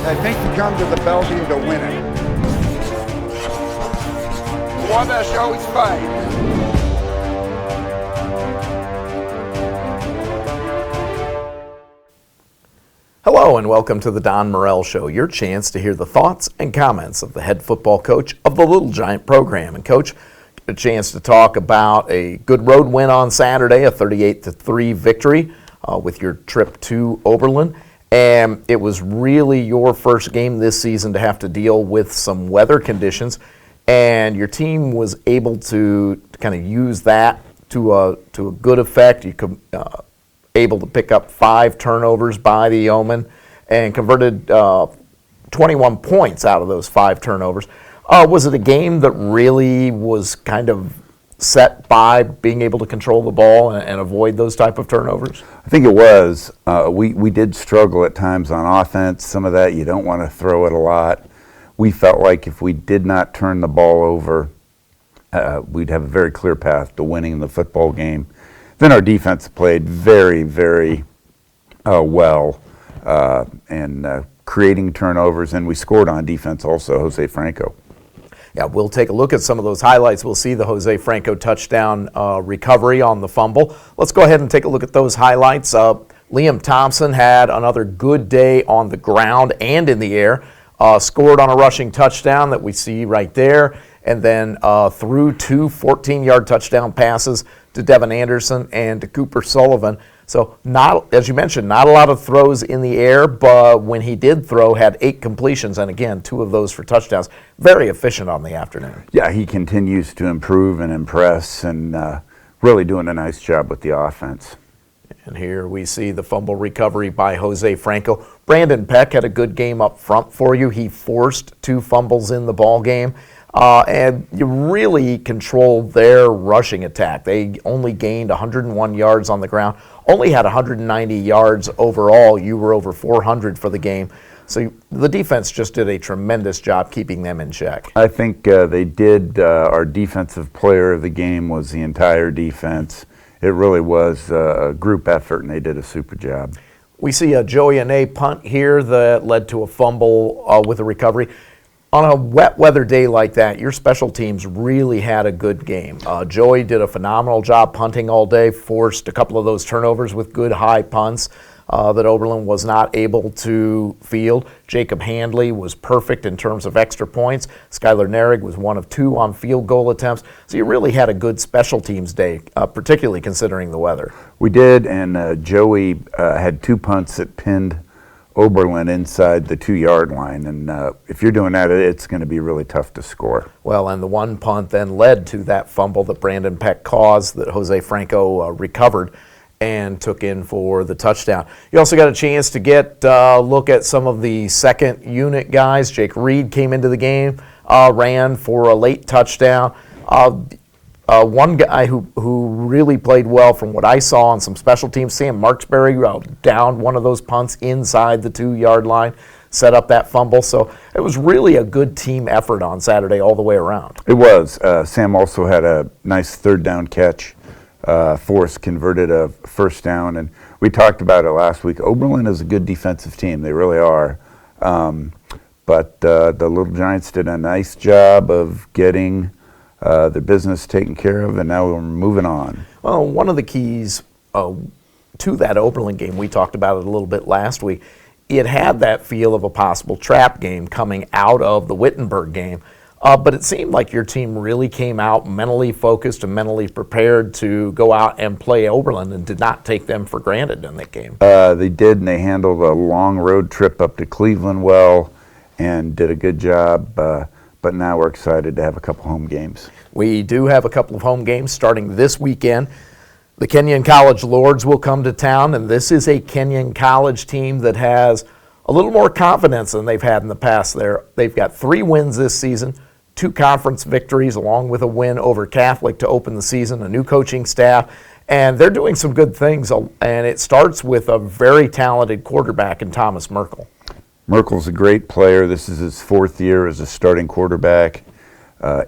I think you come to the Belgium to win it. Wabash always fight. Hello and welcome to the Don Morel Show, your chance to hear the thoughts and comments of the head football coach of the Little Giant program. And Coach, get a chance to talk about a good road win on Saturday, a 38-3 victory with your trip to Oberlin. And it was really your first game this season to have to deal with some weather conditions, and your team was able to kind of use that to a good effect. You could able to pick up 5 turnovers by the Yeomen and converted 21 points out of those 5 turnovers. Was it a game that really was kind of set by being able to control the ball and avoid those type of turnovers? I think it was. We did struggle at times on offense. Some of that you don't want to throw it a lot. We felt like if we did not turn the ball over, we'd have a very clear path to winning the football game. Then our defense played very, very well and creating turnovers, and we scored on defense also, Jose Franco. Yeah, we'll take a look at some of those highlights. We'll see the Jose Franco touchdown recovery on the fumble. Let's go ahead and take a look at those highlights. Liam Thompson had another good day on the ground and in the air. Scored on a rushing touchdown that we see right there, and then threw 2 14-yard touchdown passes to Devin Anderson and to Cooper Sullivan. So, not, as you mentioned, not a lot of throws in the air, but when he did throw, had 8 completions, and again, 2 of those for touchdowns. Very efficient on the afternoon. Yeah, he continues to improve and impress, and really doing a nice job with the offense. And here we see the fumble recovery by Jose Franco. Brandon Peck had a good game up front for you. He forced 2 fumbles in the ball game. And you really controlled their rushing attack. They only gained 101 yards on the ground, only had 190 yards overall. You were over 400 for the game. So the defense just did a tremendous job keeping them in check. I think they did. Our defensive player of the game was the entire defense. It really was a group effort, and they did a super job. We see a Joey Ane punt here that led to a fumble with a recovery. On a wet weather day like that, your special teams really had a good game. Joey did a phenomenal job punting all day, forced a couple of those turnovers with good high punts that Oberlin was not able to field. Jacob Handley was perfect in terms of extra points. Skylar Narig was 1 of 2 on field goal attempts. So you really had a good special teams day, particularly considering the weather. We did, and Joey had 2 punts that pinned Oberlin inside the 2-yard line, and if you're doing that, it's going to be really tough to score. Well, and the one punt then led to that fumble that Brandon Peck caused that Jose Franco recovered and took in for the touchdown. You also got a chance to get a look at some of the second unit guys. Jake Reed came into the game, ran for a late touchdown. One guy who really played well from what I saw on some special teams, Sam Marksberry, downed one of those punts inside the 2-yard line, set up that fumble. So it was really a good team effort on Saturday all the way around. It was. Sam also had a nice 3rd down catch. Forrest converted a 1st down, and we talked about it last week. Oberlin is a good defensive team. They really are. But the Little Giants did a nice job of getting their business taken care of, and now we're moving on. Well, one of the keys to that Oberlin game, we talked about it a little bit last week, it had that feel of a possible trap game coming out of the Wittenberg game, but it seemed like your team really came out mentally focused and mentally prepared to go out and play Oberlin and did not take them for granted in that game. They did, and they handled a long road trip up to Cleveland well and did a good job. But now we're excited to have a couple home games. We do have a couple of home games starting this weekend. The Kenyon College Lords will come to town, and this is a Kenyon College team that has a little more confidence than they've had in the past. They've got 3 wins this season, 2 conference victories, along with a win over Catholic to open the season, a new coaching staff, and they're doing some good things, and it starts with a very talented quarterback in Thomas Merkel. Merkel's a great player. This is his 4th year as a starting quarterback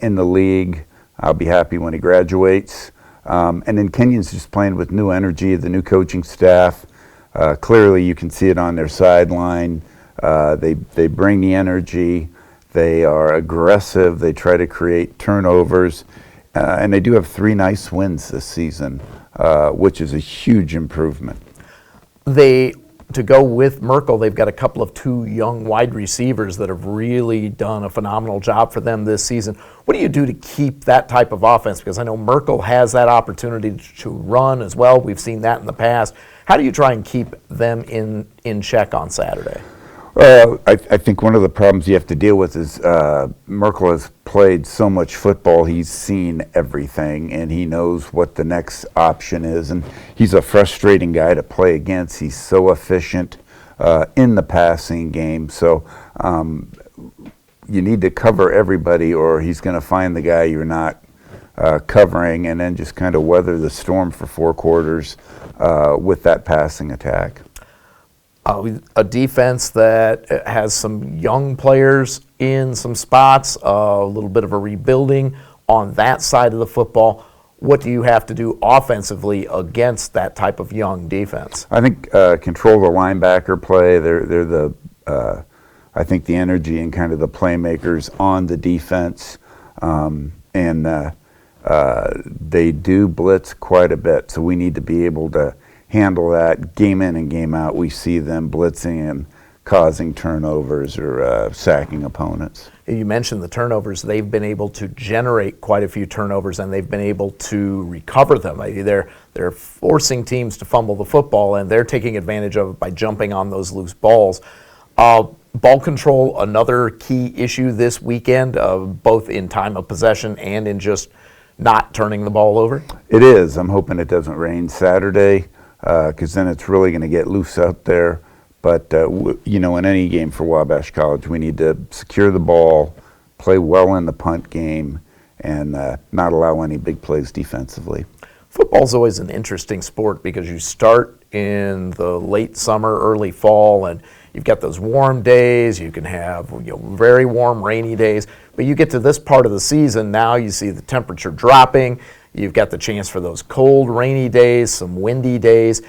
in the league. I'll be happy when he graduates. And then Kenyon's just playing with new energy, the new coaching staff. Clearly you can see it on their sideline. They bring the energy. They are aggressive. They try to create turnovers. And they do have 3 nice wins this season, which is a huge improvement. To go with Merkel, they've got a couple of 2 young wide receivers that have really done a phenomenal job for them this season. What do you do to keep that type of offense? Because I know Merkel has that opportunity to run as well. We've seen that in the past. How do you try and keep them in check on Saturday? I think one of the problems you have to deal with is Merkel has played so much football, he's seen everything, and he knows what the next option is. And he's a frustrating guy to play against. He's so efficient in the passing game. So you need to cover everybody, or he's going to find the guy you're not covering, and then just kind of weather the storm for 4 quarters with that passing attack. A defense that has some young players in some spots, a little bit of a rebuilding on that side of the football. What do you have to do offensively against that type of young defense? I think control the linebacker play. They're the I think the energy and kind of the playmakers on the defense, and they do blitz quite a bit. So we need to be able to handle that game in and game out. We see them blitzing and causing turnovers or sacking opponents. You mentioned the turnovers. They've been able to generate quite a few turnovers, and they've been able to recover them. They're forcing teams to fumble the football, and they're taking advantage of it by jumping on those loose balls. Ball control, another key issue this weekend, both in time of possession and in just not turning the ball over? It is. I'm hoping it doesn't rain Saturday, because then it's really going to get loose out there. But, in any game for Wabash College, we need to secure the ball, play well in the punt game, and not allow any big plays defensively. Football's always an interesting sport because you start in the late summer, early fall, and you've got those warm days. You can have very warm, rainy days. But you get to this part of the season, now you see the temperature dropping. You've got the chance for those cold, rainy days, some windy days.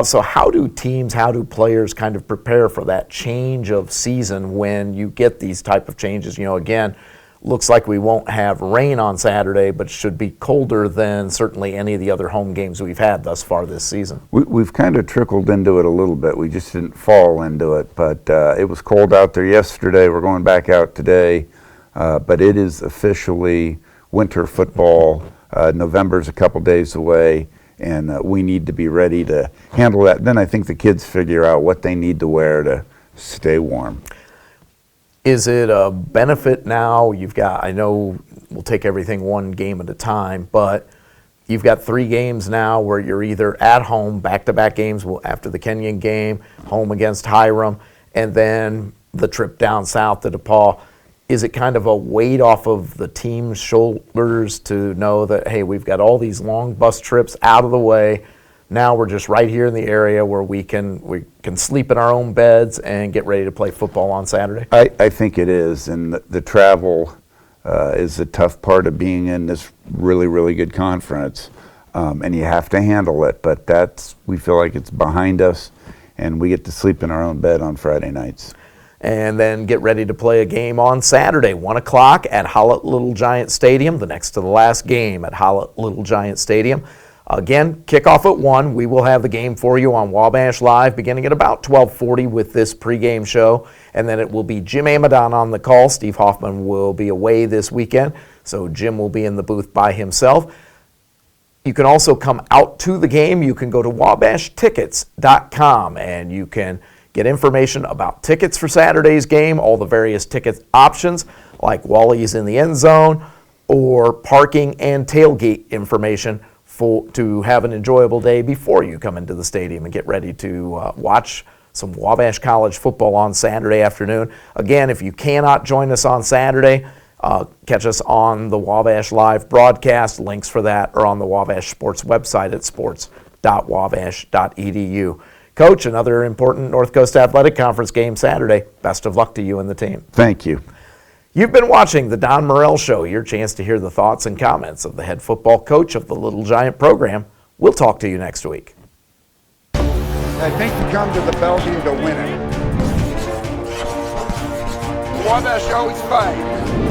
So how do players kind of prepare for that change of season when you get these type of changes? Again, looks like we won't have rain on Saturday, but should be colder than certainly any of the other home games we've had thus far this season. We've kind of trickled into it a little bit. We just didn't fall into it, but it was cold out there yesterday. We're going back out today, but it is officially winter football. November's a couple days away, and we need to be ready to handle that. Then I think the kids figure out what they need to wear to stay warm. Is it a benefit now? I know we'll take everything one game at a time, but you've got 3 games now where you're either at home, back-to-back games after the Kenyon game, home against Hiram, and then the trip down south to DePaul. Is it kind of a weight off of the team's shoulders to know that, hey, we've got all these long bus trips out of the way. Now we're just right here in the area where we can sleep in our own beds and get ready to play football on Saturday? I think it is, and the travel is the tough part of being in this really, really good conference, and you have to handle it, but we feel like it's behind us, and we get to sleep in our own bed on Friday nights. And then get ready to play a game on Saturday, 1 o'clock at Hallett Little Giant Stadium, the next to the last game at Hallett Little Giant Stadium. Again, kickoff at 1. We will have the game for you on Wabash Live beginning at about 12:40 with this pregame show. And then it will be Jim Amadon on the call. Steve Hoffman will be away this weekend, so Jim will be in the booth by himself. You can also come out to the game. You can go to wabashtickets.com and you can get information about tickets for Saturday's game, all the various ticket options like Wally's in the end zone or parking and tailgate information to have an enjoyable day before you come into the stadium and get ready to watch some Wabash College football on Saturday afternoon. Again, if you cannot join us on Saturday, catch us on the Wabash Live broadcast. Links for that are on the Wabash Sports website at sports.wabash.edu. Coach, another important North Coast Athletic Conference game Saturday. Best of luck to you and the team. Thank you. You've been watching the Don Morel Show, your chance to hear the thoughts and comments of the head football coach of the Little Giant program. We'll talk to you next week. I think you come to the Belgian to win it. Wabash always fight.